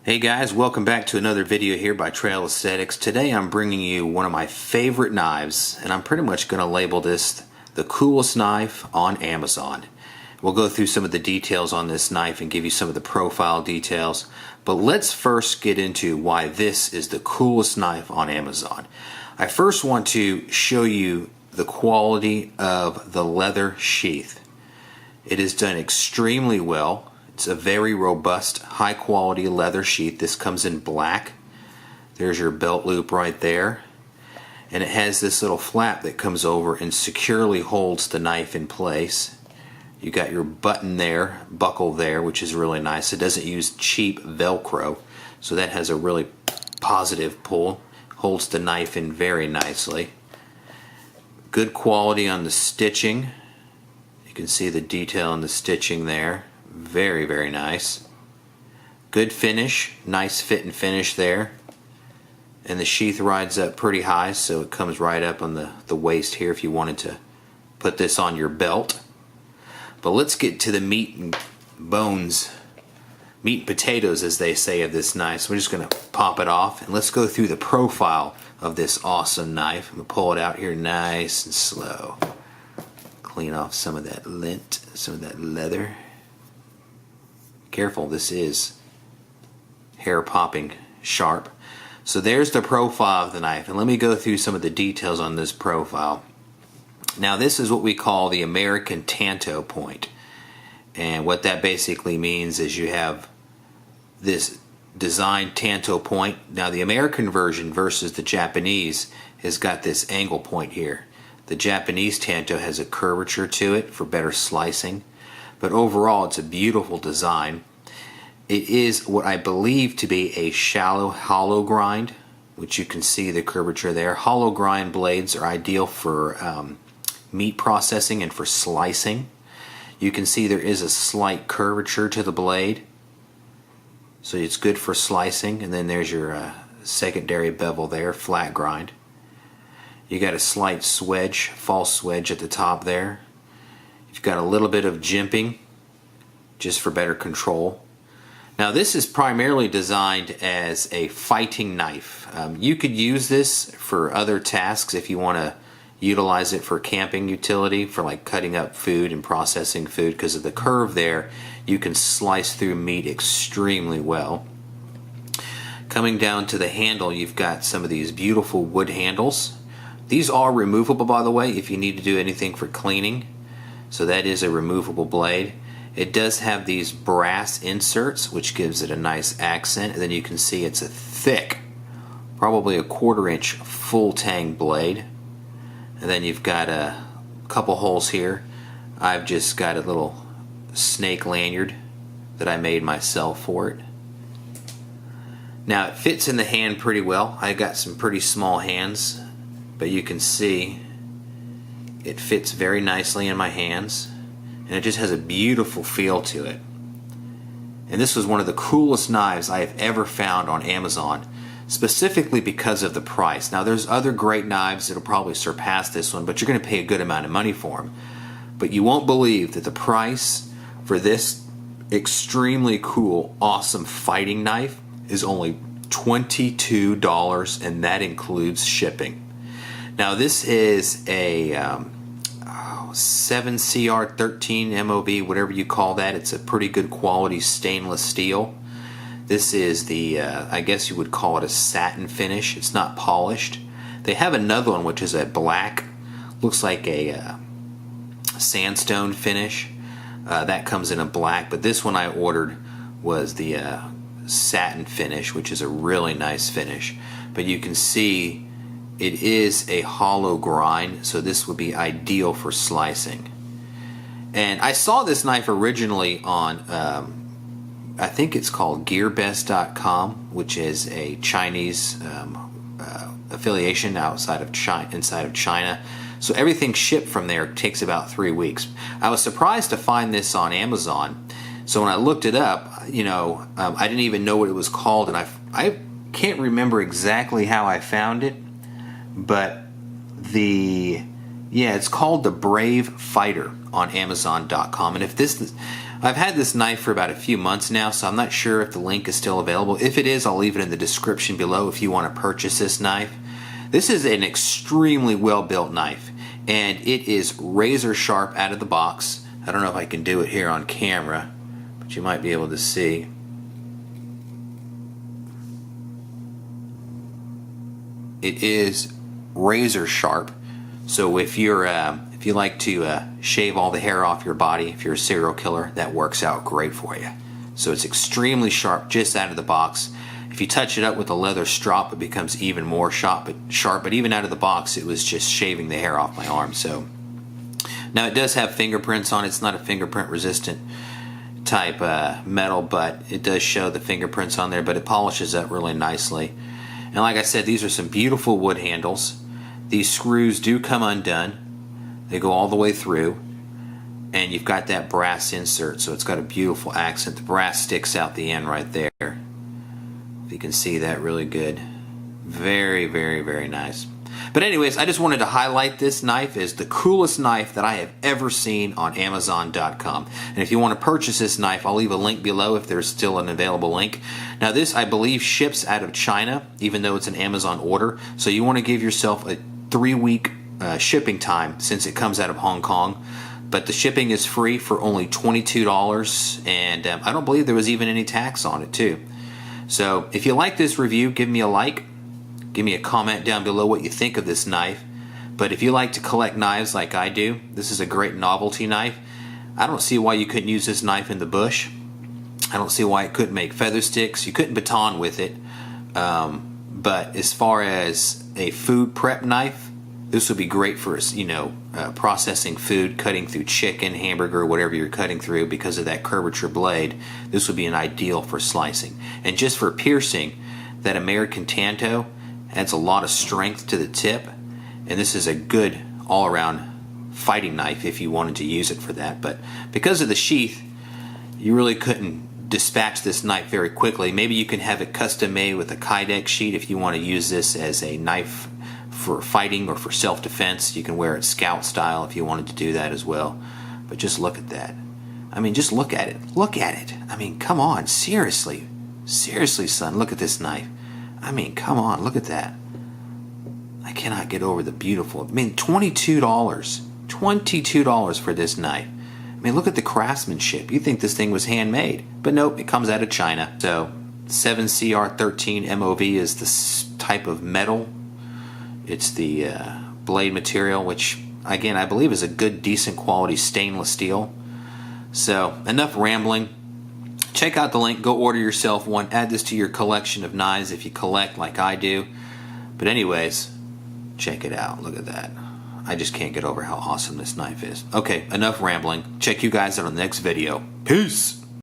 Hey guys, welcome back to another video here by Trail Aesthetics. Today I'm bringing you one of my favorite knives, and I'm pretty much going to label this the coolest knife on Amazon. We'll go through some of the details on this knife and give you some of the profile details, but let's first get into why this is the coolest knife on Amazon. I first want to show you the quality of the leather sheath. It is done extremely well. It's a very robust, high quality leather sheath. This comes in black. There's your belt loop right there. And it has this little flap that comes over and securely holds the knife in place. You got your button there, buckle there, which is really nice. It doesn't use cheap Velcro, so that has a really positive pull. Holds the knife in very nicely. Good quality on the stitching. You can see the detail in the stitching there. Very, very nice. Good finish, nice fit and finish there. And the sheath rides up pretty high, so it comes right up on the waist here if you wanted to put this on your belt. But let's get to the meat and bones, meat and potatoes as they say of this knife. So we're just going to pop it off and let's go through the profile of this awesome knife. I'm going to pull it out here nice and slow. Clean off some of that lint, some of that leather. Careful, this is hair popping sharp. So there's the profile of the knife, and let me go through some of the details on this profile. Now this is what we call the American Tanto point, and what that basically means is you have this designed Tanto point. Now the American version versus the Japanese has got this angle point here. The Japanese Tanto has a curvature to it for better slicing. But overall, it's a beautiful design. It is what I believe to be a shallow hollow grind, which you can see the curvature there. Hollow grind blades are ideal for meat processing and for slicing. You can see there is a slight curvature to the blade, so it's good for slicing. And then there's your secondary bevel there, flat grind. You got a slight swedge, false swedge at the top there. You've got a little bit of jimping just for better control. Now this is primarily designed as a fighting knife. You could use this for other tasks if you want to utilize it for camping utility, for like cutting up food and processing food. Because of the curve there, you can slice through meat extremely well. Coming down to the handle, you've got some of these beautiful wood handles. These are removable, by the way, if you need to do anything for cleaning. So that is a removable blade. It does have these brass inserts, which gives it a nice accent. And then you can see it's a thick, probably a 1/4 inch full tang blade. And then you've got a couple holes here. I've just got a little snake lanyard that I made myself for it. Now it fits in the hand pretty well. I got some pretty small hands, but you can see it fits very nicely in my hands, and it just has a beautiful feel to it. And this was one of the coolest knives I have ever found on Amazon, specifically because of the price. Now there's other great knives that'll probably surpass this one, but you're going to pay a good amount of money for them. But you won't believe that the price for this extremely cool, awesome fighting knife is only $22, and that includes shipping. Now this is a 7CR13 MOV, whatever you call that. It's a pretty good quality stainless steel. This is the, I guess you would call it a satin finish. It's not polished. They have another one which is a black, looks like a sandstone finish. That comes in a black, but this one I ordered was the satin finish, which is a really nice finish. But you can see it is a hollow grind, so this would be ideal for slicing. And I saw this knife originally on, I think it's called GearBest.com, which is a Chinese affiliation inside of China. So everything shipped from there takes about 3 weeks. I was surprised to find this on Amazon. So when I looked it up, I didn't even know what it was called, and I can't remember exactly how I found it. But it's called the Brave Fighter on Amazon.com. And if this, I've had this knife for about a few months now, so I'm not sure if the link is still available. If it is, I'll leave it in the description below if you want to purchase this knife. This is an extremely well-built knife, and it is razor sharp out of the box. I don't know if I can do it here on camera, but you might be able to see. It is razor sharp, so if you like to shave all the hair off your body, if you're a serial killer, that works out great for you. So it's extremely sharp just out of the box. If you touch it up with a leather strop, it becomes even more sharp. But even out of the box, it was just shaving the hair off my arm. So now it does have fingerprints on it. It's not a fingerprint resistant type metal, but it does show the fingerprints on there. But it polishes up really nicely. And like I said, these are some beautiful wood handles. These screws do come undone. They go all the way through, and you've got that brass insert, so it's got a beautiful accent. The brass sticks out the end right there. If you can see that really good. Very, very, very nice. But anyways, I just wanted to highlight this knife as the coolest knife that I have ever seen on Amazon.com. And if you want to purchase this knife, I'll leave a link below if there's still an available link. Now this, I believe, ships out of China, even though it's an Amazon order. So you want to give yourself a 3-week shipping time since it comes out of Hong Kong. But the shipping is free for only $22, and I don't believe there was even any tax on it too. So if you like this review, give me a like. Give me a comment down below what you think of this knife. But if you like to collect knives like I do, this is a great novelty knife. I don't see why you couldn't use this knife in the bush. I don't see why it couldn't make feather sticks. You couldn't baton with it. But as far as a food prep knife, this would be great for, processing food, cutting through chicken, hamburger, whatever you're cutting through because of that curvature blade. This would be an ideal for slicing. And just for piercing, that American Tanto adds a lot of strength to the tip, and this is a good all-around fighting knife if you wanted to use it for that. But because of the sheath, you really couldn't dispatch this knife very quickly. Maybe you can have it custom made with a Kydex sheath if you want to use this as a knife for fighting or for self-defense. You can wear it scout style if you wanted to do that as well. But just look at that. I mean, just look at it. Look at it. I mean, come on. Seriously. Seriously, son. Look at this knife. I mean, come on. Look at that. I cannot get over the beautiful. I mean, $22. $22 for this knife. I mean, look at the craftsmanship. You think this thing was handmade. But nope, it comes out of China. So, 7CR13 MOV is the type of metal. It's the blade material, which, again, I believe is a good, decent quality stainless steel. So, enough rambling. Check out the link. Go order yourself one. Add this to your collection of knives if you collect like I do. But anyways, check it out. Look at that. I just can't get over how awesome this knife is. Okay, enough rambling. Check you guys out on the next video. Peace!